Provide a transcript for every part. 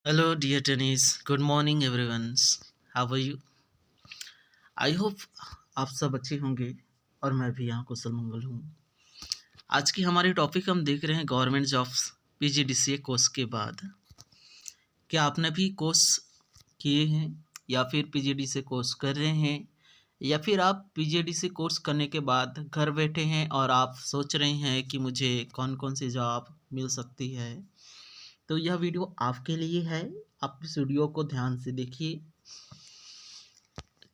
Hello, dear Denise. Good morning, everyone. How are you? I hope आप सब अच्छे होंगे और मैं भी यहाँ कुशल मंगल हूँ। आज की हमारी टॉपिक हम देख रहे हैं गवर्नमेंट जॉब्स पीजीडीसीए कोर्स के बाद। क्या आपने भी कोर्स किए हैं या फिर पीजीडीसीए कोर्स कर रहे हैं या फिर आप पीजीडीसीए कोर्स करने के बाद घर बैठे हैं और आप सोच रहे हैं कि मुझे कौन कौन सी जॉब मिल सकती है। तो यह वीडियो आपके लिए है। आप इस वीडियो को ध्यान से देखिए।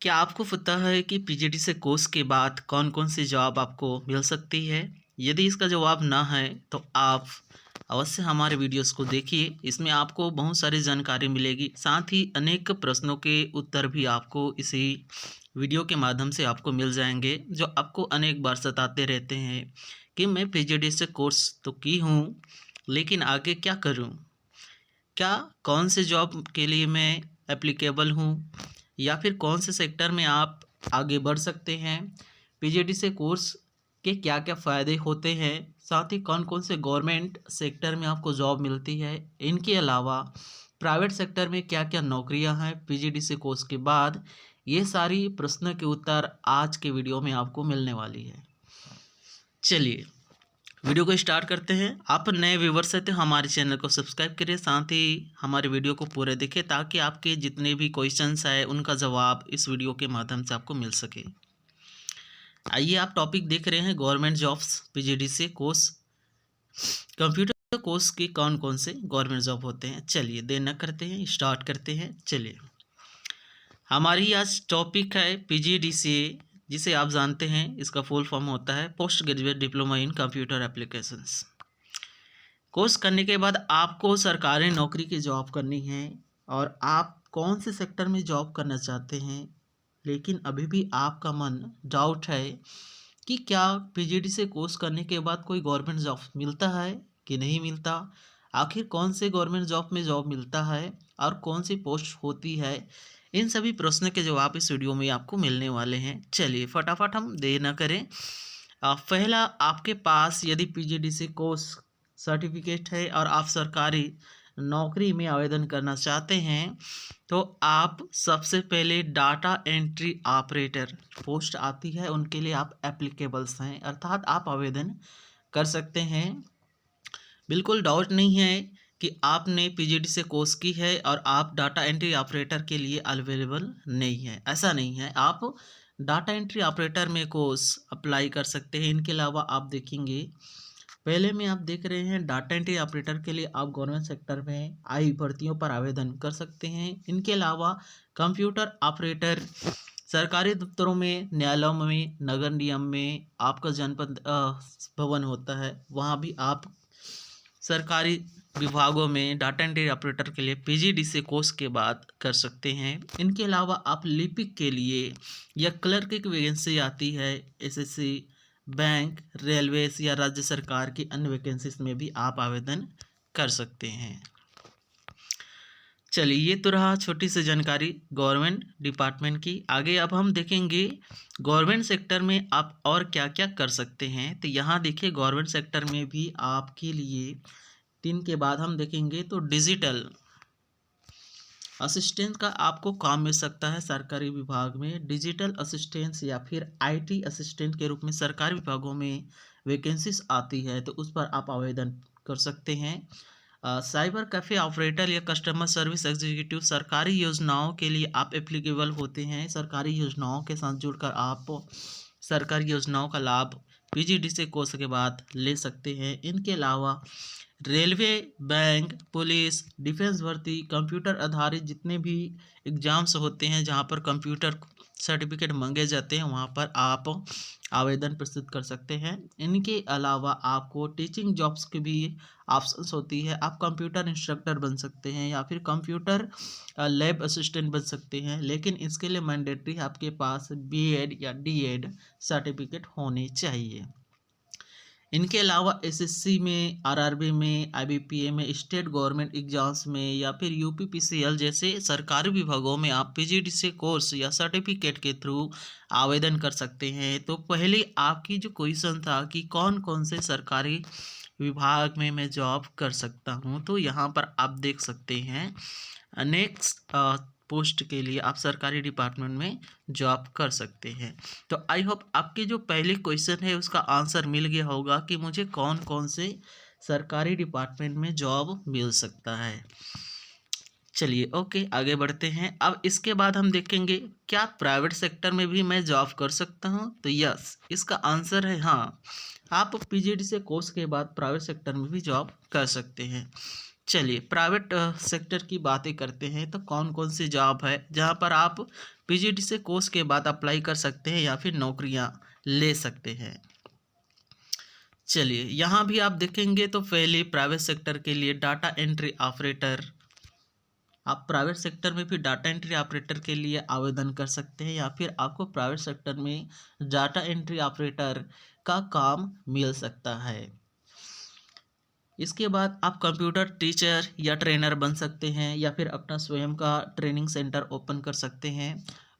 क्या आपको पता है कि पीजीडी से कोर्स के बाद कौन कौन सी जॉब आपको मिल सकती है? यदि इसका जवाब ना है तो आप अवश्य हमारे वीडियोस को देखिए। इसमें आपको बहुत सारी जानकारी मिलेगी, साथ ही अनेक प्रश्नों के उत्तर भी आपको इसी वीडियो के माध्यम से आपको मिल जाएंगे, जो आपको अनेक बार सताते रहते हैं कि मैं पीजीडी से कोर्स तो की हूँ, लेकिन आगे क्या करूँ? क्या कौन से जॉब के लिए मैं एप्लीकेबल हूँ या फिर कौन से सेक्टर में आप आगे बढ़ सकते हैं? पीजीडी से कोर्स के क्या क्या फ़ायदे होते हैं, साथ ही कौन कौन से गवर्नमेंट सेक्टर में आपको जॉब मिलती है, इनके अलावा प्राइवेट सेक्टर में क्या क्या नौकरियां हैं पीजीडी से कोर्स के बाद, ये सारी प्रश्न के उत्तर आज के वीडियो में आपको मिलने वाली है। चलिए वीडियो को स्टार्ट करते हैं। आप नए व्यूवर्स हैं तो हमारे चैनल को सब्सक्राइब करिए, साथ ही हमारे वीडियो को पूरे देखें ताकि आपके जितने भी क्वेश्चंस आए उनका जवाब इस वीडियो के माध्यम से आपको मिल सके। आइए, आप टॉपिक देख रहे हैं गवर्नमेंट जॉब्स पीजीडी से कोर्स। कंप्यूटर कोर्स के कौन कौन से गवर्नमेंट जॉब होते हैं, चलिए देर न करते हैं, स्टार्ट करते हैं। चलिए, हमारी आज टॉपिक है पीजीडीसीए, जिसे आप जानते हैं इसका फुल फॉर्म होता है post graduate diploma in computer applications. Course करने के बाद आपको सरकारी नौकरी की जॉब करनी है और आप कौन से सेक्टर में जॉब करना चाहते हैं, लेकिन अभी भी आपका मन डाउट है कि क्या पीजीडी से कोर्स करने के बाद कोई गवर्नमेंट जॉब मिलता है कि नहीं मिलता। आखिर कौन से गवर्नमेंट जॉब में जॉब मिलता है और कौन सी पोस्ट होती है, इन सभी प्रश्न के जवाब इस वीडियो में आपको मिलने वाले हैं। चलिए फटाफट हम देर न करें। पहला, आपके पास यदि पीजीडी से कोर्स सर्टिफिकेट है और आप सरकारी नौकरी में आवेदन करना चाहते हैं तो आप सबसे पहले डाटा एंट्री ऑपरेटर पोस्ट आती है, उनके लिए आप एप्लीकेबल्स हैं, अर्थात आप आवेदन कर सकते हैं। बिल्कुल डाउट नहीं है कि आपने पीजीडी से कोर्स की है और आप डाटा एंट्री ऑपरेटर के लिए अवेलेबल नहीं है, ऐसा नहीं है। आप डाटा एंट्री ऑपरेटर में कोर्स अप्लाई कर सकते हैं। इनके अलावा आप देखेंगे, पहले में आप देख रहे हैं डाटा एंट्री ऑपरेटर के लिए आप गवर्नमेंट सेक्टर में आई भर्तियों पर आवेदन कर सकते हैं। इनके अलावा कंप्यूटर ऑपरेटर सरकारी दफ्तरों में, न्यायालयों में, नगर निगम में, आपका जनपद भवन होता है, वहाँ भी आप सरकारी विभागों में डाटा एंट्री ऑपरेटर के लिए पीजीडी से कोर्स के बाद कर सकते हैं। इनके अलावा आप लिपिक के लिए या क्लर्क की वैकेंसी आती है, एसएससी, बैंक, रेलवेज या राज्य सरकार की अन्य वैकेंसीज में भी आप आवेदन कर सकते हैं। चलिए, ये तो रहा छोटी सी जानकारी गवर्नमेंट डिपार्टमेंट की। आगे अब हम देखेंगे गवर्नमेंट सेक्टर में आप और क्या क्या कर सकते हैं। तो यहाँ देखिए, गवर्नमेंट सेक्टर में भी आपके लिए 3 के बाद हम देखेंगे तो डिजिटल असिस्टेंट का आपको काम मिल सकता है सरकारी विभाग में। डिजिटल असिस्टेंट या फिर आईटी असिस्टेंट के रूप में सरकारी विभागों में वैकेंसीज आती है, तो उस पर आप आवेदन कर सकते हैं। साइबर कैफ़े ऑपरेटर या कस्टमर सर्विस एग्जीक्यूटिव सरकारी योजनाओं के लिए आप एप्लीकेबल होते हैं। सरकारी योजनाओं के साथ जुड़कर आप सरकारी योजनाओं का लाभ पीजीडी से कोर्स के बाद ले सकते हैं। इनके अलावा रेलवे, बैंक, पुलिस, डिफेंस भर्ती, कंप्यूटर आधारित जितने भी एग्ज़ाम्स होते हैं जहां पर कंप्यूटर सर्टिफिकेट मांगे जाते हैं, वहां पर आप आवेदन प्रस्तुत कर सकते हैं। इनके अलावा आपको टीचिंग जॉब्स की भी ऑप्शंस होती है। आप कंप्यूटर इंस्ट्रक्टर बन सकते हैं या फिर कंप्यूटर लैब असिस्टेंट बन सकते हैं, लेकिन इसके लिए मैंडेटरी आपके पास बीएड या डीएड सर्टिफिकेट होने चाहिए। इनके अलावा एसएससी में, आरआरबी में, आईबीपीए में, स्टेट गवर्नमेंट एग्जाम्स में या फिर यूपीपीसीएल जैसे सरकारी विभागों में आप पीजीडीसी कोर्स या सर्टिफिकेट के थ्रू आवेदन कर सकते हैं। तो पहले आपकी जो क्वेश्चन था कि कौन कौन से सरकारी विभाग में मैं जॉब कर सकता हूँ। तो यहाँ पर आप देख सकते हैं नेक्स्ट पोस्ट के लिए आप सरकारी डिपार्टमेंट में जॉब कर सकते हैं। तो आई होप आपके जो पहले क्वेश्चन है उसका आंसर मिल गया होगा कि मुझे कौन कौन से सरकारी डिपार्टमेंट में जॉब मिल सकता है। चलिए ओके, आगे बढ़ते हैं। अब इसके बाद हम देखेंगे क्या प्राइवेट सेक्टर में भी मैं जॉब कर सकता हूँ। तो यस, इसका आंसर है हाँ, आप पीजीडी से कोर्स के बाद प्राइवेट सेक्टर में भी जॉब कर सकते हैं। चलिए प्राइवेट सेक्टर की बातें करते हैं। तो कौन कौन सी जॉब है जहाँ पर आप पीजीडी से कोर्स के बाद अप्लाई कर सकते हैं या फिर नौकरियाँ ले सकते हैं। चलिए यहाँ भी आप देखेंगे तो पहले प्राइवेट सेक्टर के लिए डाटा एंट्री ऑपरेटर, आप प्राइवेट सेक्टर में भी डाटा एंट्री ऑपरेटर के लिए आवेदन कर सकते हैं या फिर आपको प्राइवेट सेक्टर में डाटा एंट्री ऑपरेटर का काम मिल सकता है। इसके बाद आप कंप्यूटर टीचर या ट्रेनर बन सकते हैं या फिर अपना स्वयं का ट्रेनिंग सेंटर ओपन कर सकते हैं।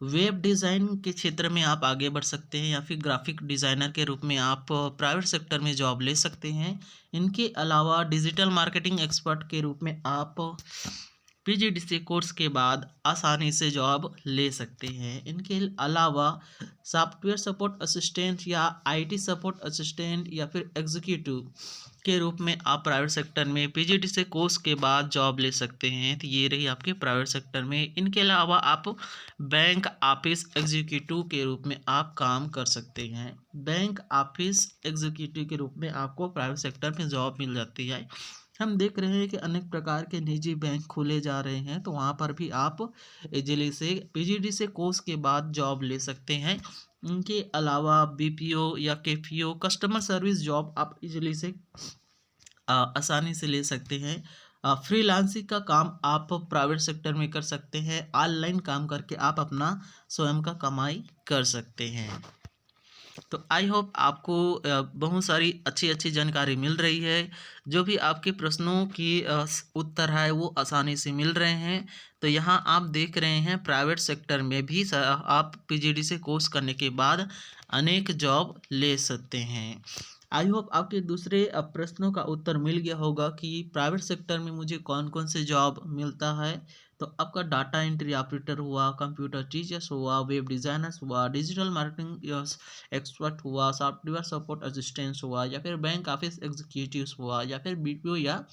वेब डिज़ाइन के क्षेत्र में आप आगे बढ़ सकते हैं या फिर ग्राफिक डिज़ाइनर के रूप में आप प्राइवेट सेक्टर में जॉब ले सकते हैं। इनके अलावा डिजिटल मार्केटिंग एक्सपर्ट के रूप में आप पीजीडीसी कोर्स के बाद आसानी से जॉब ले सकते हैं। इनके अलावा सॉफ्टवेयर सपोर्ट असिस्टेंट या आईटी सपोर्ट असिस्टेंट या फिर एग्जीक्यूटिव के रूप में आप प्राइवेट सेक्टर में पीजीडीसी कोर्स के बाद जॉब ले सकते हैं। तो ये रही आपके प्राइवेट सेक्टर में। इनके अलावा आप बैंक ऑफिस एग्जीक्यूटिव के रूप में आप काम कर सकते हैं। बैंक ऑफिस एग्जीक्यूटिव के रूप में आपको प्राइवेट सेक्टर में जॉब मिल जाती है। हम देख रहे हैं कि अनेक प्रकार के निजी बैंक खुले जा रहे हैं, तो वहाँ पर भी आप इजीली से पीजीडी से कोर्स के बाद जॉब ले सकते हैं। इनके अलावा बीपीओ या केपीओ कस्टमर सर्विस जॉब आप इजीली से आसानी से ले सकते हैं। फ्रीलांसिंग का काम आप प्राइवेट सेक्टर में कर सकते हैं। ऑनलाइन काम करके आप अपना स्वयं का कमाई कर सकते हैं। तो आई होप आपको बहुत सारी अच्छी अच्छी जानकारी मिल रही है। जो भी आपके प्रश्नों की उत्तर है वो आसानी से मिल रहे हैं। तो यहाँ आप देख रहे हैं प्राइवेट सेक्टर में भी आप पीजीडी से कोर्स करने के बाद अनेक जॉब ले सकते हैं। आई होप आपके दूसरे प्रश्नों का उत्तर मिल गया होगा कि प्राइवेट सेक्टर में मुझे कौन कौन से जॉब मिलता है। तो आपका डाटा एंट्री ऑपरेटर हुआ, कंप्यूटर टीचर्स हुआ, वेब डिज़ाइनर्स हुआ, डिजिटल मार्केटिंग एक्सपर्ट हुआ, सॉफ्टवेयर सपोर्ट असिस्टेंस हुआ या फिर बैंक ऑफिस एग्जीक्यूटिव्स हुआ या फिर बीपीओ या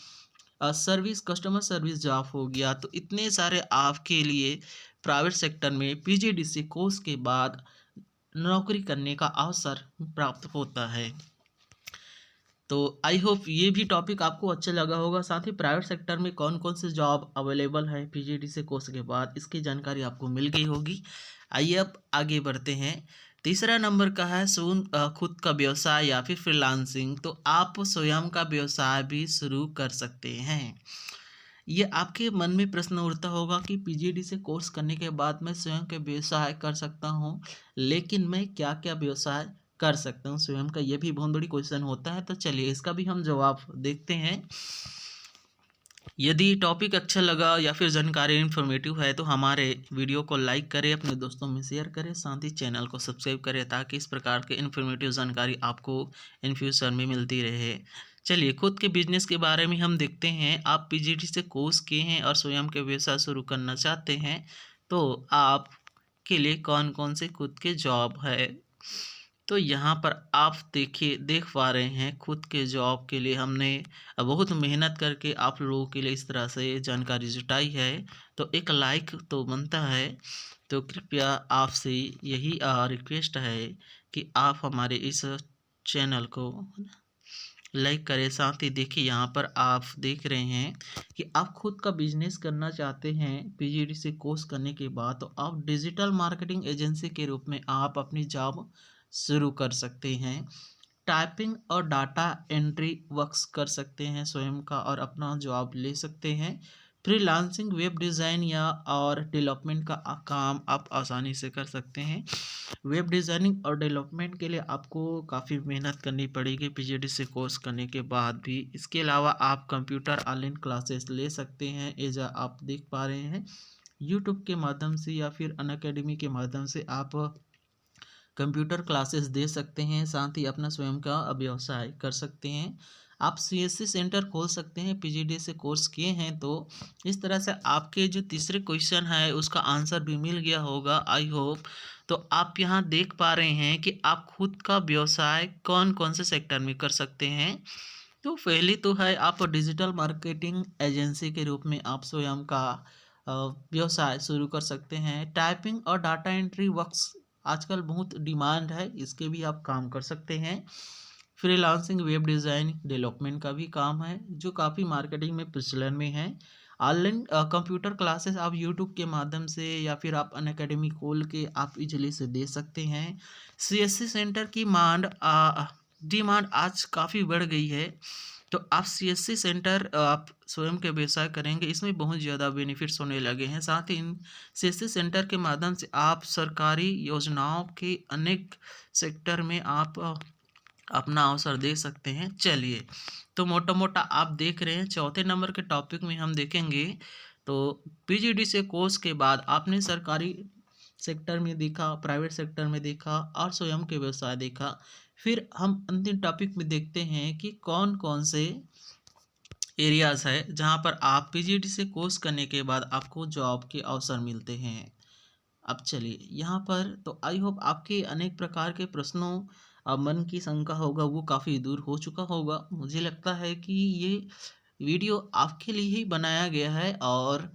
सर्विस कस्टमर सर्विस जॉब हो गया। तो इतने सारे आपके लिए प्राइवेट सेक्टर में पीजीडीसी कोर्स के बाद नौकरी करने का अवसर प्राप्त होता है। तो आई होप ये भी टॉपिक आपको अच्छा लगा होगा। साथ ही प्राइवेट सेक्टर में कौन कौन से जॉब अवेलेबल है पीजीडी से कोर्स के बाद, इसकी जानकारी आपको मिल गई होगी। आइए अब आगे बढ़ते हैं। तीसरा नंबर का है खुद का व्यवसाय या फिर फ्रीलांसिंग। तो आप स्वयं का व्यवसाय भी शुरू कर सकते हैं। ये आपके मन में प्रश्न उठता होगा कि पीजीडी से कोर्स करने के बाद मैं स्वयं का व्यवसाय कर सकता हूँ, लेकिन मैं क्या क्या व्यवसाय कर सकता हूँ स्वयं का, ये भी बहुत बड़ी क्वेश्चन होता है। तो चलिए इसका भी हम जवाब देखते हैं। यदि टॉपिक अच्छा लगा या फिर जानकारी इन्फॉर्मेटिव है तो हमारे वीडियो को लाइक करें, अपने दोस्तों में शेयर करें, साथ ही चैनल को सब्सक्राइब करें ताकि इस प्रकार के इन्फॉर्मेटिव जानकारी आपको इन फ्यूचर में मिलती रहे। चलिए खुद के बिजनेस के बारे में हम देखते हैं। आप पीजीडी से कोर्स किए हैं और स्वयं के व्यवसाय शुरू करना चाहते हैं, तो आप के लिए कौन कौन से खुद के जॉब है। तो यहाँ पर आप देख पा रहे हैं खुद के जॉब के लिए हमने बहुत मेहनत करके आप लोगों के लिए इस तरह से जानकारी जुटाई है। तो एक लाइक तो बनता है। तो कृपया आपसे यही रिक्वेस्ट है कि आप हमारे इस चैनल को लाइक करें। साथ ही देखिए यहाँ पर आप देख रहे हैं कि आप खुद का बिजनेस करना चाहते हैं पीजीडी से कोर्स करने के बाद, तो आप डिजिटल मार्केटिंग एजेंसी के रूप में आप अपनी जॉब शुरू कर सकते हैं। टाइपिंग और डाटा एंट्री वर्क्स कर सकते हैं स्वयं का और अपना जॉब ले सकते हैं। फ्रीलांसिंग वेब डिज़ाइन या और डेवलपमेंट का काम आप आसानी से कर सकते हैं। वेब डिज़ाइनिंग और डेवलपमेंट के लिए आपको काफ़ी मेहनत करनी पड़ेगी पीजीडी से कोर्स करने के बाद भी। इसके अलावा आप कंप्यूटर ऑनलाइन क्लासेस ले सकते हैं। एजा आप देख पा रहे हैं यूट्यूब के माध्यम से या फिर अनअकैडमी के माध्यम से आप कंप्यूटर क्लासेस दे सकते हैं। साथ ही अपना स्वयं का व्यवसाय कर सकते हैं। आप सीएससी सेंटर खोल सकते हैं, पीजीडी से कोर्स किए हैं तो इस तरह से आपके जो तीसरे क्वेश्चन है उसका आंसर भी मिल गया होगा आई होप। तो आप यहाँ देख पा रहे हैं कि आप खुद का व्यवसाय कौन कौन से सेक्टर में कर सकते हैं। तो पहली तो है आप डिजिटल मार्केटिंग एजेंसी के रूप में आप स्वयं का व्यवसाय शुरू कर सकते हैं। टाइपिंग और डाटा एंट्री वर्क्स आजकल बहुत डिमांड है, इसके भी आप काम कर सकते हैं। फ्रीलांसिंग वेब डिज़ाइन डेवलपमेंट का भी काम है जो काफ़ी मार्केटिंग में प्रचलन में है। ऑनलाइन कंप्यूटर क्लासेस आप यूट्यूब के माध्यम से या फिर आप अनअकैडमी खोल के आप इजली से दे सकते हैं। सीएससी सेंटर की डिमांड आज काफ़ी बढ़ गई है, तो आप सीएससी सेंटर आप स्वयं के व्यवसाय करेंगे, इसमें बहुत ज़्यादा बेनिफिट्स होने लगे हैं। साथ ही इन सीएससी सेंटर के माध्यम से आप सरकारी योजनाओं के अनेक सेक्टर में आप अपना अवसर दे सकते हैं। चलिए, तो मोटा मोटा आप देख रहे हैं चौथे नंबर के टॉपिक में हम देखेंगे। तो पीजीडी से कोर्स के बाद आपने सरकारी सेक्टर में देखा, प्राइवेट सेक्टर में देखा और स्वयं के व्यवसाय देखा। फिर हम अंतिम टॉपिक में देखते हैं कि कौन कौन से एरियाज़ है जहाँ पर आप पीजीडी से कोर्स करने के बाद आपको जॉब के अवसर मिलते हैं। अब चलिए यहाँ पर तो आई होप आपके अनेक प्रकार के प्रश्नों मन की शंका होगा वो काफ़ी दूर हो चुका होगा। मुझे लगता है कि ये वीडियो आपके लिए ही बनाया गया है और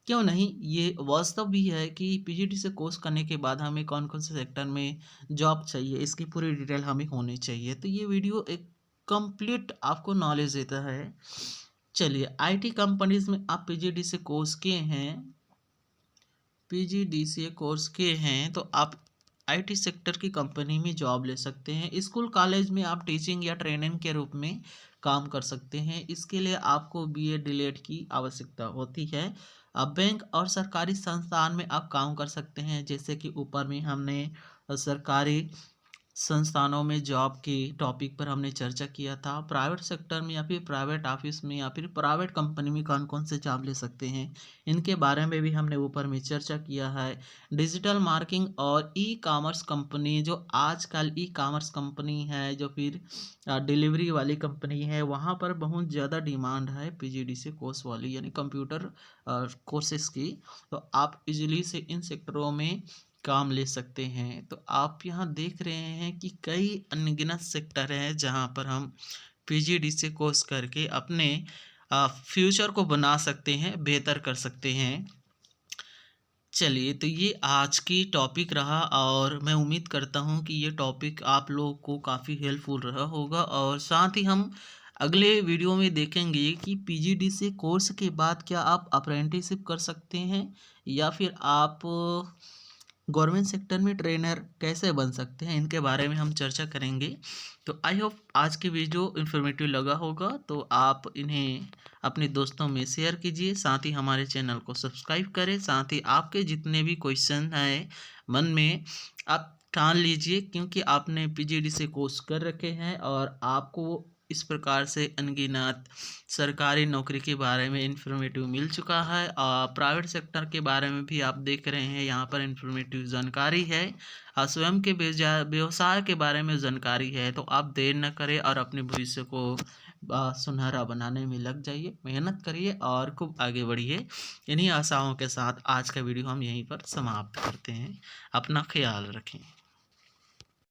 क्यों नहीं, ये वास्तव भी है कि पीजीडी से कोर्स करने के बाद हमें कौन कौन से सेक्टर में जॉब चाहिए इसकी पूरी डिटेल हमें होनी चाहिए। तो ये वीडियो एक कंप्लीट आपको नॉलेज देता है। चलिए, आईटी कंपनीज में आप पीजीडी से कोर्स किए हैं, पीजीडीसीए कोर्स किए हैं तो आप आईटी सेक्टर की कंपनी में जॉब ले सकते हैं। स्कूल कॉलेज में आप टीचिंग या ट्रेनिंग के रूप में काम कर सकते हैं। इसके लिए आपको बीए डीएलएड की आवश्यकता होती है। अब बैंक और सरकारी संस्थान में आप काम कर सकते हैं, जैसे कि ऊपर में हमने सरकारी संस्थानों में जॉब के टॉपिक पर हमने चर्चा किया था। प्राइवेट सेक्टर में या फिर प्राइवेट ऑफिस में या फिर प्राइवेट कंपनी में कौन कौन से जॉब ले सकते हैं, इनके बारे में भी हमने ऊपर में चर्चा किया है। डिजिटल मार्केटिंग और ई कॉमर्स कंपनी, जो आजकल ई कॉमर्स कंपनी है जो फिर डिलीवरी वाली कंपनी है, वहाँ पर बहुत ज़्यादा डिमांड है पीजीडी से कोर्स वाली यानी कंप्यूटर कोर्सेस की। तो आप इजीली से इन सेक्टरों में काम ले सकते हैं। तो आप यहाँ देख रहे हैं कि कई अनगिनत सेक्टर हैं जहाँ पर हम पीजीडी से कोर्स करके अपने फ्यूचर को बना सकते हैं, बेहतर कर सकते हैं। चलिए, तो ये आज की टॉपिक रहा और मैं उम्मीद करता हूँ कि ये टॉपिक आप लोगों को काफ़ी हेल्पफुल रहा होगा। और साथ ही हम अगले वीडियो में देखेंगे कि पीजीडी से कोर्स के बाद क्या आप अप्रेंटिसशिप कर सकते हैं या फिर आप गवर्नमेंट सेक्टर में ट्रेनर कैसे बन सकते हैं, इनके बारे में हम चर्चा करेंगे। तो आई होप आज की वीडियो इन्फॉर्मेटिव लगा होगा, तो आप इन्हें अपने दोस्तों में शेयर कीजिए, साथ ही हमारे चैनल को सब्सक्राइब करें। साथ ही आपके जितने भी क्वेश्चन हैं मन में आप ठान लीजिए, क्योंकि आपने पीजीडी से कोर्स कर रखे हैं और आपको इस प्रकार से अनगिनत सरकारी नौकरी के बारे में इन्फॉर्मेटिव मिल चुका है और प्राइवेट सेक्टर के बारे में भी आप देख रहे हैं, यहाँ पर इन्फॉर्मेटिव जानकारी है और स्वयं के व्यवसाय के बारे में जानकारी है। तो आप देर न करें और अपने भविष्य को सुनहरा बनाने में लग जाइए, मेहनत करिए और खूब आगे बढ़िए। इन्हीं आशाओं के साथ आज का वीडियो हम यहीं पर समाप्त करते हैं। अपना ख्याल रखें।